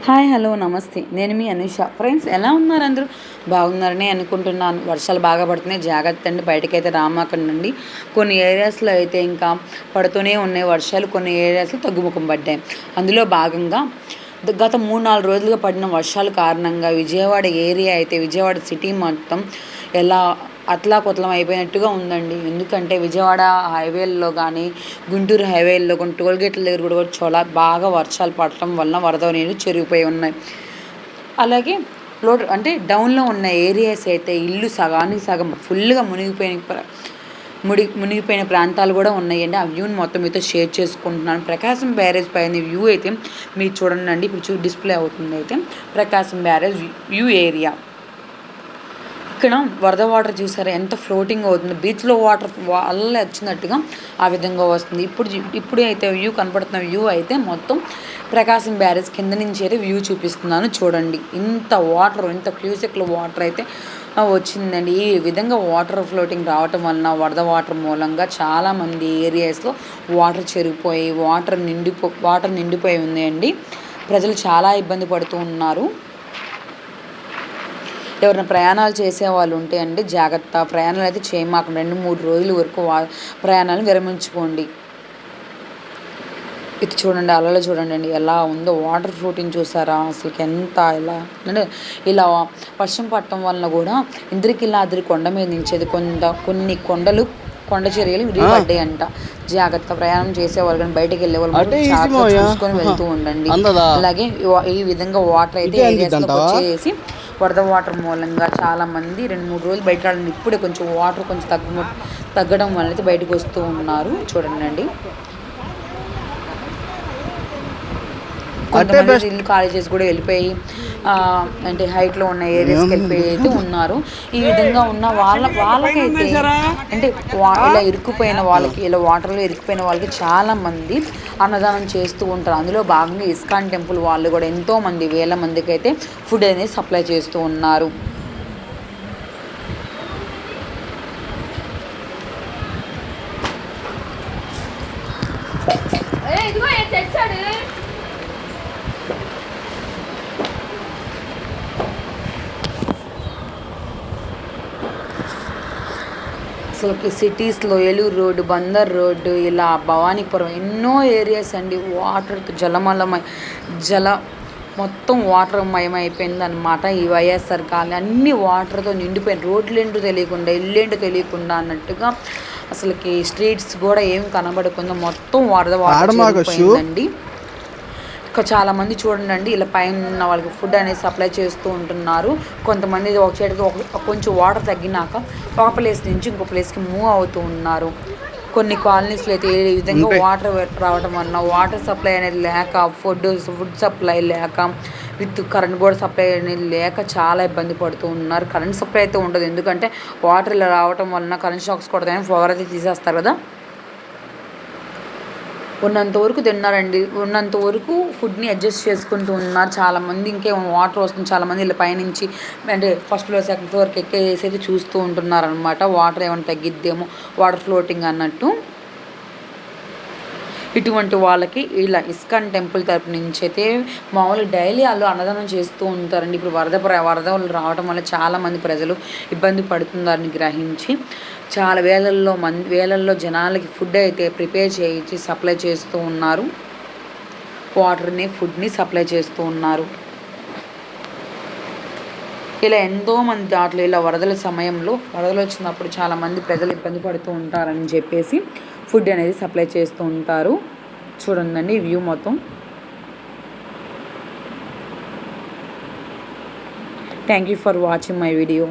Hi hello నమస్తే, నేను మీ Anusha. Friends, ఎలా ఉన్నారు? అందరూ బాగున్నారని అనుకుంటున్నాను. వర్షాలు బాగా పడుతున్నాయి, జాగ్రత్త అండి. బయటకైతే రామాకండి. కొన్ని ఏరియాస్లో అయితే ఇంకా పడుతూనే ఉన్నాయి వర్షాలు, కొన్ని ఏరియాస్లో తగ్గుముఖం పడ్డాయి. అందులో భాగంగా గత 3-4 రోజులుగా పడిన వర్షాల కారణంగా విజయవాడ ఏరియా అయితే, విజయవాడ సిటీ మొత్తం ఎలా అతలాకుతలం అయిపోయినట్టుగా ఉందండి. ఎందుకంటే విజయవాడ హైవేల్లో కానీ, గుంటూరు హైవేల్లో కొన్ని టోల్గేట్ల దగ్గర కూడా చాలా బాగా వర్షాలు పడటం వలన వరద నీళ్ళు చెరిగిపోయి ఉన్నాయి. అలాగే అంటే డౌన్లో ఉన్న ఏరియాస్ అయితే ఇల్లు సగానికి సగం ఫుల్గా మునిగిపోయిన ప్రాంతాలు కూడా ఉన్నాయండి. ఆ వ్యూని మొత్తం మీతో షేర్ చేసుకుంటున్నాను. ప్రకాశం బ్యారేజ్ పైన వ్యూ అయితే మీరు చూడండి. ఇప్పుడు డిస్ప్లే అవుతుంది. అయితే ప్రకాశం బ్యారేజ్ వ్యూ ఏరియా. ఇక్కడ వరద వాటర్ చూసారా ఎంత ఫ్లోటింగ్ అవుతుంది, బీచ్లో వాటర్ అల్ల వచ్చినట్టుగా ఆ విధంగా వస్తుంది. ఇప్పుడు అయితే వ్యూ కనపడుతున్న వ్యూ అయితే మొత్తం ప్రకాశం బ్యారేజ్ కింద నుంచి అయితే వ్యూ చూపిస్తున్నాను చూడండి. ఇంత క్యూసెక్ల వాటర్ అయితే వచ్చిందండి. ఈ విధంగా వాటర్ ఫ్లోటింగ్ రావటం వలన వరద వాటర్ మూలంగా చాలామంది ఏరియాస్లో వాటర్ చెరిగిపోయి వాటర్ నిండిపోయి ఉన్నాయండి. ప్రజలు చాలా ఇబ్బంది పడుతూ ఉన్నారు. ఎవరైనా ప్రయాణాలు చేసేవాళ్ళు ఉంటే అండి జాగ్రత్త, ప్రయాణాలు అయితే చేయమాకండి. 2-3 రోజుల వరకు ప్రయాణాలను విరమించుకోండి. ఇది చూడండి, అలలో చూడండి అండి ఎలా ఉందో వాటర్ ఫ్లోటింగ్ చూసారా? అసలు ఎంత అంటే ఇలా వర్షం పడటం వలన కూడా ఇంద్రకీలాద్రి కొండ మీద నుంచేది కొన్ని కొండ చర్యలు విరిగిపడ్డాయి అంట. జాగ్రత్త, ప్రయాణం చేసేవాళ్ళు కానీ బయటకు వెళ్ళే వాళ్ళు చాలా చూసుకొని వెళ్తూ ఉండండి. అలాగే ఈ విధంగా వాటర్ అయితే ఏరియాస్లోకి వచ్చేసి వరద వాటర్ మూలంగా చాలామంది 2-3 రోజులు బయట ఇప్పుడే కొంచెం వాటర్ తగ్గడం వల్ల అయితే బయటకు వస్తూ ఉన్నారు. చూడండి, కొంతమంది ఇల్లు కాలేజెస్ కూడా వెళ్ళిపోయి అంటే హైట్లో ఉన్న ఏరియాస్కి వెళ్ళిపోయి అయితే ఉన్నారు. ఈ విధంగా ఉన్న వాళ్ళకైతే అంటే ఇలా ఇరుక్కుపోయిన వాళ్ళకి, ఇలా వాటర్లో ఇరుక్కుపోయిన వాళ్ళకి చాలామంది అన్నదానం చేస్తూ ఉంటారు. అందులో భాగంగా ఇస్కాన్ టెంపుల్ వాళ్ళు కూడా ఎంతోమంది, వేల మందికి అయితే ఫుడ్ అనేది సప్లై చేస్తూ ఉన్నారు. అసలు సిటీస్లో ఏలూరు రోడ్డు, బందర్ రోడ్డు, ఇలా భవానీపురం ఎన్నో ఏరియాస్ అండి మొత్తం వాటర్ మయమైపోయింది అనమాట. ఈ వైఎస్ఆర్ కాలనీ అన్ని వాటర్తో నిండిపోయింది. రోడ్లు ఏంటో తెలియకుండా, ఇల్లేంటో తెలియకుండా అన్నట్టుగా అసలుకి స్ట్రీట్స్ కూడా ఏం కనబడకుండా మొత్తం వరద వాటర్ పోయిందండి. చాలామంది చూడండి, ఇలా పైన ఉన్న వాళ్ళకి ఫుడ్ అనేది సప్లై చేస్తూ ఉంటున్నారు. కొంతమంది ఒక సైడ్కి కొంచెం వాటర్ తగ్గినాక ఒక ప్లేస్ నుంచి ఇంకో ప్లేస్కి మూవ్ అవుతూ ఉన్నారు. కొన్ని కాలనీస్లో అయితే ఈ విధంగా వాటర్ రావడం వలన వాటర్ సప్లై అనేది లేక, ఫుడ్ సప్లై లేక, విత్ కరెంట్ కూడా సప్లై అనేది లేక చాలా ఇబ్బంది పడుతూ ఉన్నారు. కరెంట్ సప్లై అయితే ఉండదు, ఎందుకంటే వాటర్ ఇలా రావడం వలన కరెంట్ షాక్స్ కొడతాయని పవర్ అయితే తీసేస్తారు కదా. ఉన్నంత వరకు తిన్నారండి, ఉన్నంత వరకు ఫుడ్ని అడ్జస్ట్ చేసుకుంటూ ఉన్నారు చాలామంది. ఇంకేమో వాటర్ వస్తుంది, చాలామంది ఇలా పైనుంచి అంటే ఫస్ట్ ఫ్లోర్, సెకండ్ ఫ్లోర్కి ఎక్కేసి అయితే చూస్తూ ఉంటున్నారు అనమాట. వాటర్ ఏమైనా తగ్గిద్దేమో, వాటర్ ఫ్లోటింగ్ అన్నట్టు. ఇటువంటి వాళ్ళకి ఇలా ఇస్కాన్ టెంపుల్ తరపు నుంచి అయితే మామూలుగా డైలీ వాళ్ళు అన్నదానం చేస్తూ ఉంటారండి. ఇప్పుడు వరదలు రావడం వల్ల చాలామంది ప్రజలు ఇబ్బంది పడుతున్నారని గ్రహించి చాలా వేలల్లో జనాలకి ఫుడ్ అయితే ప్రిపేర్ చేయించి సప్లై చేస్తూ ఉన్నారు. వాటర్ని, ఫుడ్ని సప్లై చేస్తూ ఉన్నారు. ఇలా ఎంతోమంది దాంట్లో ఇలా వరదల సమయంలో వరదలు వచ్చినప్పుడు చాలామంది ప్రజలు ఇబ్బంది పడుతూ ఉంటారని చెప్పేసి ఫుడ్ అనేది సప్లై చేస్తూ ఉంటారు. చూడండి వ్యూ మొత్తం. Thank you for watching my video.